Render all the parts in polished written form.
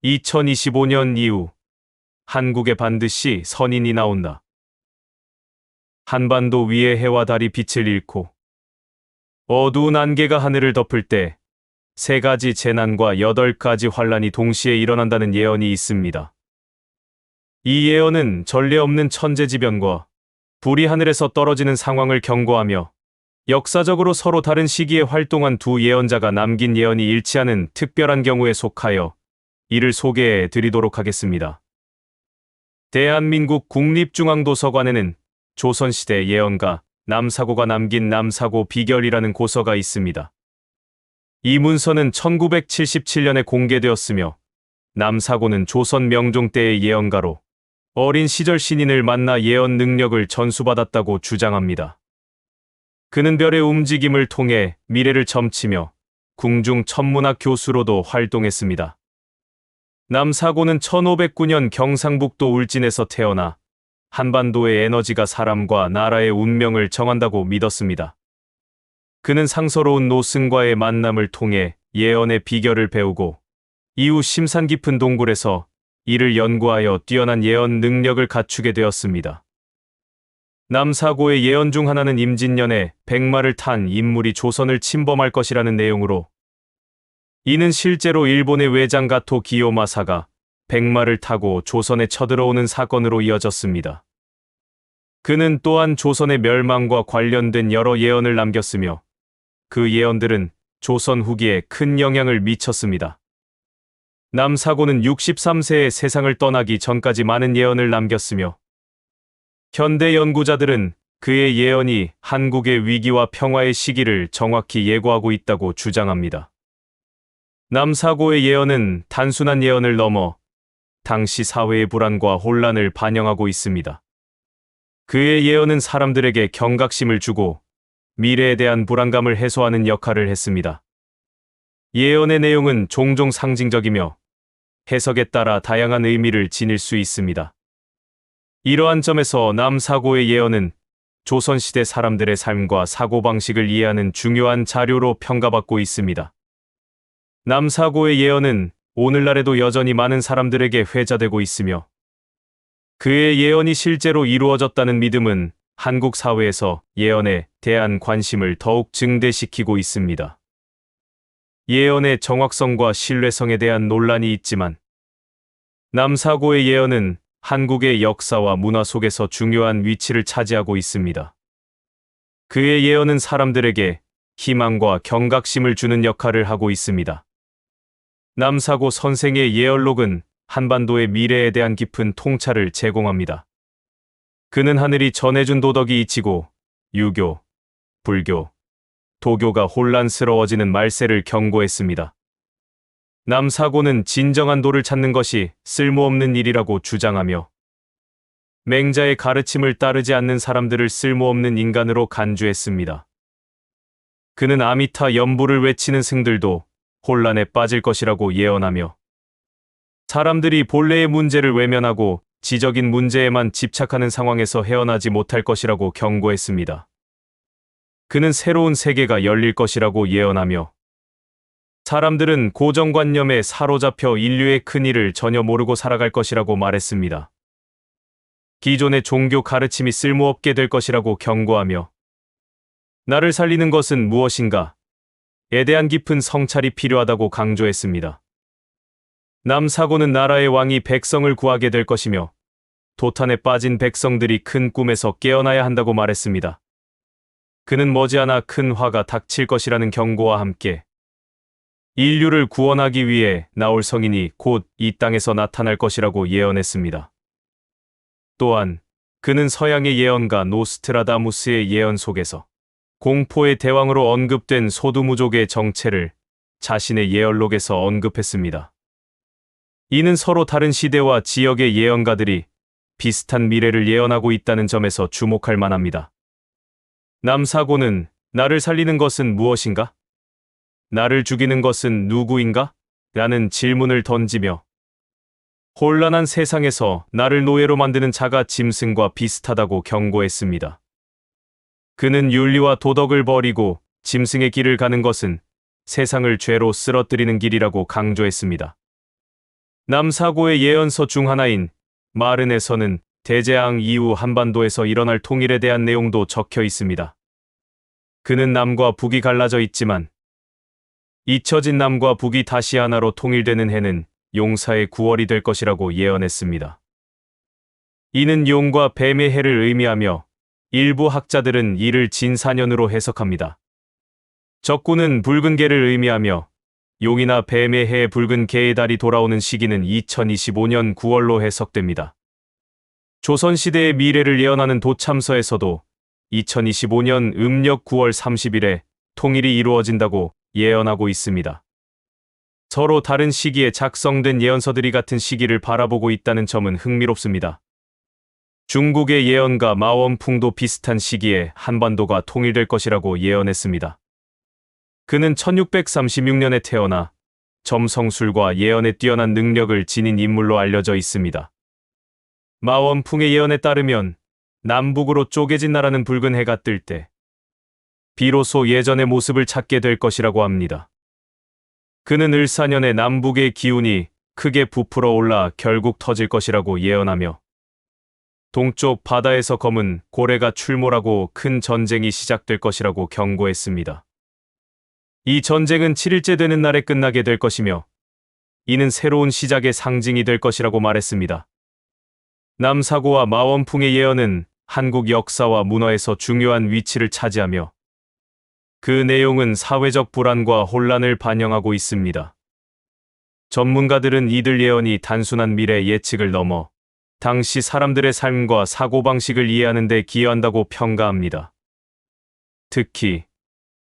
2025년 이후 한국에 반드시 선인이 나온다. 한반도 위에 해와 달이 빛을 잃고 어두운 안개가 하늘을 덮을 때 3가지 재난과 8가지 환란이 동시에 일어난다는 예언이 있습니다. 이 예언은 전례 없는 천재지변과 불이 하늘에서 떨어지는 상황을 경고하며 역사적으로 서로 다른 시기에 활동한 두 예언자가 남긴 예언이 일치하는 특별한 경우에 속하여 이를 소개해 드리도록 하겠습니다. 대한민국 국립중앙도서관에는 조선시대 예언가 남사고가 남긴 남사고 비결이라는 고서가 있습니다. 이 문서는 1977년에 공개되었으며 남사고는 조선 명종 때의 예언가로 어린 시절 신인을 만나 예언 능력을 전수받았다고 주장합니다. 그는 별의 움직임을 통해 미래를 점치며 궁중 천문학 교수로도 활동했습니다. 남사고는 1509년 경상북도 울진에서 태어나 한반도의 에너지가 사람과 나라의 운명을 정한다고 믿었습니다. 그는 상서로운 노승과의 만남을 통해 예언의 비결을 배우고 이후 심산 깊은 동굴에서 이를 연구하여 뛰어난 예언 능력을 갖추게 되었습니다. 남사고의 예언 중 하나는 임진년에 백마를 탄 인물이 조선을 침범할 것이라는 내용으로 이는 실제로 일본의 외장 가토 기요마사가 백마를 타고 조선에 쳐들어오는 사건으로 이어졌습니다. 그는 또한 조선의 멸망과 관련된 여러 예언을 남겼으며 그 예언들은 조선 후기에 큰 영향을 미쳤습니다. 남사고는 63세에 세상을 떠나기 전까지 많은 예언을 남겼으며 현대 연구자들은 그의 예언이 한국의 위기와 평화의 시기를 정확히 예고하고 있다고 주장합니다. 남사고의 예언은 단순한 예언을 넘어 당시 사회의 불안과 혼란을 반영하고 있습니다. 그의 예언은 사람들에게 경각심을 주고 미래에 대한 불안감을 해소하는 역할을 했습니다. 예언의 내용은 종종 상징적이며 해석에 따라 다양한 의미를 지닐 수 있습니다. 이러한 점에서 남사고의 예언은 조선시대 사람들의 삶과 사고방식을 이해하는 중요한 자료로 평가받고 있습니다. 남사고의 예언은 오늘날에도 여전히 많은 사람들에게 회자되고 있으며 그의 예언이 실제로 이루어졌다는 믿음은 한국 사회에서 예언에 대한 관심을 더욱 증대시키고 있습니다. 예언의 정확성과 신뢰성에 대한 논란이 있지만 남사고의 예언은 한국의 역사와 문화 속에서 중요한 위치를 차지하고 있습니다. 그의 예언은 사람들에게 희망과 경각심을 주는 역할을 하고 있습니다. 남사고 선생의 예언록은 한반도의 미래에 대한 깊은 통찰을 제공합니다. 그는 하늘이 전해준 도덕이 잊히고 유교, 불교, 도교가 혼란스러워지는 말세를 경고했습니다. 남사고는 진정한 도를 찾는 것이 쓸모없는 일이라고 주장하며 맹자의 가르침을 따르지 않는 사람들을 쓸모없는 인간으로 간주했습니다. 그는 아미타 연부를 외치는 승들도 혼란에 빠질 것이라고 예언하며 사람들이 본래의 문제를 외면하고 지적인 문제에만 집착하는 상황에서 헤어나지 못할 것이라고 경고했습니다. 그는 새로운 세계가 열릴 것이라고 예언하며 사람들은 고정관념에 사로잡혀 인류의 큰일을 전혀 모르고 살아갈 것이라고 말했습니다. 기존의 종교 가르침이 쓸모없게 될 것이라고 경고하며 나를 살리는 것은 무엇인가? 에 대한 깊은 성찰이 필요하다고 강조했습니다. 남사고는 나라의 왕이 백성을 구하게 될 것이며 도탄에 빠진 백성들이 큰 꿈에서 깨어나야 한다고 말했습니다. 그는 머지않아 큰 화가 닥칠 것이라는 경고와 함께 인류를 구원하기 위해 나올 성인이 곧 이 땅에서 나타날 것이라고 예언했습니다. 또한 그는 서양의 예언가 노스트라다무스의 예언 속에서 공포의 대왕으로 언급된 소두무족의 정체를 자신의 예언록에서 언급했습니다. 이는 서로 다른 시대와 지역의 예언가들이 비슷한 미래를 예언하고 있다는 점에서 주목할 만합니다. 남사고는 나를 살리는 것은 무엇인가? 나를 죽이는 것은 누구인가? 라는 질문을 던지며 혼란한 세상에서 나를 노예로 만드는 자가 짐승과 비슷하다고 경고했습니다. 그는 윤리와 도덕을 버리고 짐승의 길을 가는 것은 세상을 죄로 쓰러뜨리는 길이라고 강조했습니다. 남사고의 예언서 중 하나인 마른에서는 대재앙 이후 한반도에서 일어날 통일에 대한 내용도 적혀 있습니다. 그는 남과 북이 갈라져 있지만 잊혀진 남과 북이 다시 하나로 통일되는 해는 용사의 9월이 될 것이라고 예언했습니다. 이는 용과 뱀의 해를 의미하며 일부 학자들은 이를 진사년으로 해석합니다. 적군은 붉은 개를 의미하며 용이나 뱀의 해에 붉은 개의 달이 돌아오는 시기는 2025년 9월로 해석됩니다. 조선시대의 미래를 예언하는 도참서에서도 2025년 음력 9월 30일에 통일이 이루어진다고 예언하고 있습니다. 서로 다른 시기에 작성된 예언서들이 같은 시기를 바라보고 있다는 점은 흥미롭습니다. 중국의 예언가 마원풍도 비슷한 시기에 한반도가 통일될 것이라고 예언했습니다. 그는 1636년에 태어나 점성술과 예언에 뛰어난 능력을 지닌 인물로 알려져 있습니다. 마원풍의 예언에 따르면 남북으로 쪼개진 나라는 붉은 해가 뜰 때 비로소 예전의 모습을 찾게 될 것이라고 합니다. 그는 을사년에 남북의 기운이 크게 부풀어 올라 결국 터질 것이라고 예언하며 동쪽 바다에서 검은 고래가 출몰하고 큰 전쟁이 시작될 것이라고 경고했습니다. 이 전쟁은 7일째 되는 날에 끝나게 될 것이며 이는 새로운 시작의 상징이 될 것이라고 말했습니다. 남사고와 마원풍의 예언은 한국 역사와 문화에서 중요한 위치를 차지하며 그 내용은 사회적 불안과 혼란을 반영하고 있습니다. 전문가들은 이들 예언이 단순한 미래 예측을 넘어 당시 사람들의 삶과 사고방식을 이해하는 데 기여한다고 평가합니다. 특히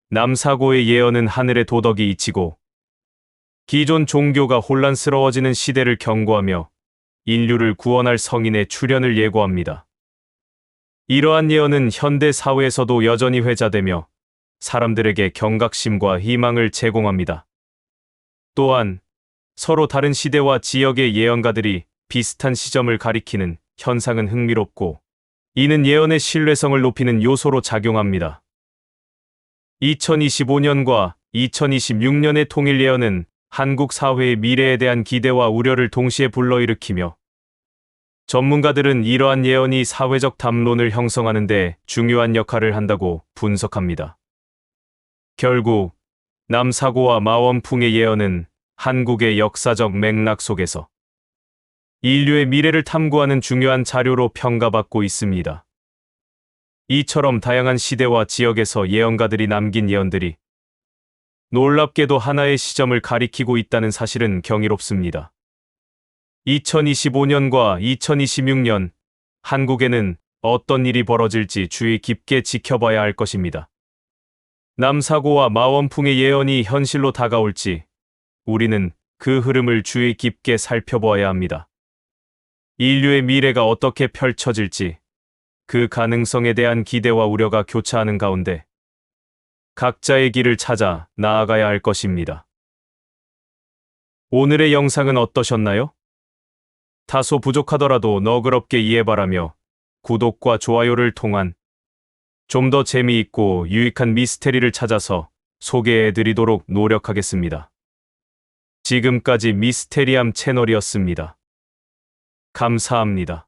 남사고의 예언은 하늘의 도덕이 잊히고 기존 종교가 혼란스러워지는 시대를 경고하며 인류를 구원할 성인의 출현을 예고합니다. 이러한 예언은 현대 사회에서도 여전히 회자되며 사람들에게 경각심과 희망을 제공합니다. 또한 서로 다른 시대와 지역의 예언가들이 비슷한 시점을 가리키는 현상은 흥미롭고 이는 예언의 신뢰성을 높이는 요소로 작용합니다. 2025년과 2026년의 통일 예언은 한국 사회의 미래에 대한 기대와 우려를 동시에 불러일으키며 전문가들은 이러한 예언이 사회적 담론을 형성하는 데 중요한 역할을 한다고 분석합니다. 결국 남사고와 마원풍의 예언은 한국의 역사적 맥락 속에서 인류의 미래를 탐구하는 중요한 자료로 평가받고 있습니다. 이처럼 다양한 시대와 지역에서 예언가들이 남긴 예언들이 놀랍게도 하나의 시점을 가리키고 있다는 사실은 경이롭습니다. 2025년과 2026년 한국에는 어떤 일이 벌어질지 주의 깊게 지켜봐야 할 것입니다. 남사고와 마원풍의 예언이 현실로 다가올지 우리는 그 흐름을 주의 깊게 살펴보아야 합니다. 인류의 미래가 어떻게 펼쳐질지 그 가능성에 대한 기대와 우려가 교차하는 가운데 각자의 길을 찾아 나아가야 할 것입니다. 오늘의 영상은 어떠셨나요? 다소 부족하더라도 너그럽게 이해 바라며 구독과 좋아요를 통한 좀 더 재미있고 유익한 미스테리를 찾아서 소개해드리도록 노력하겠습니다. 지금까지 미스테리함 채널이었습니다. 감사합니다.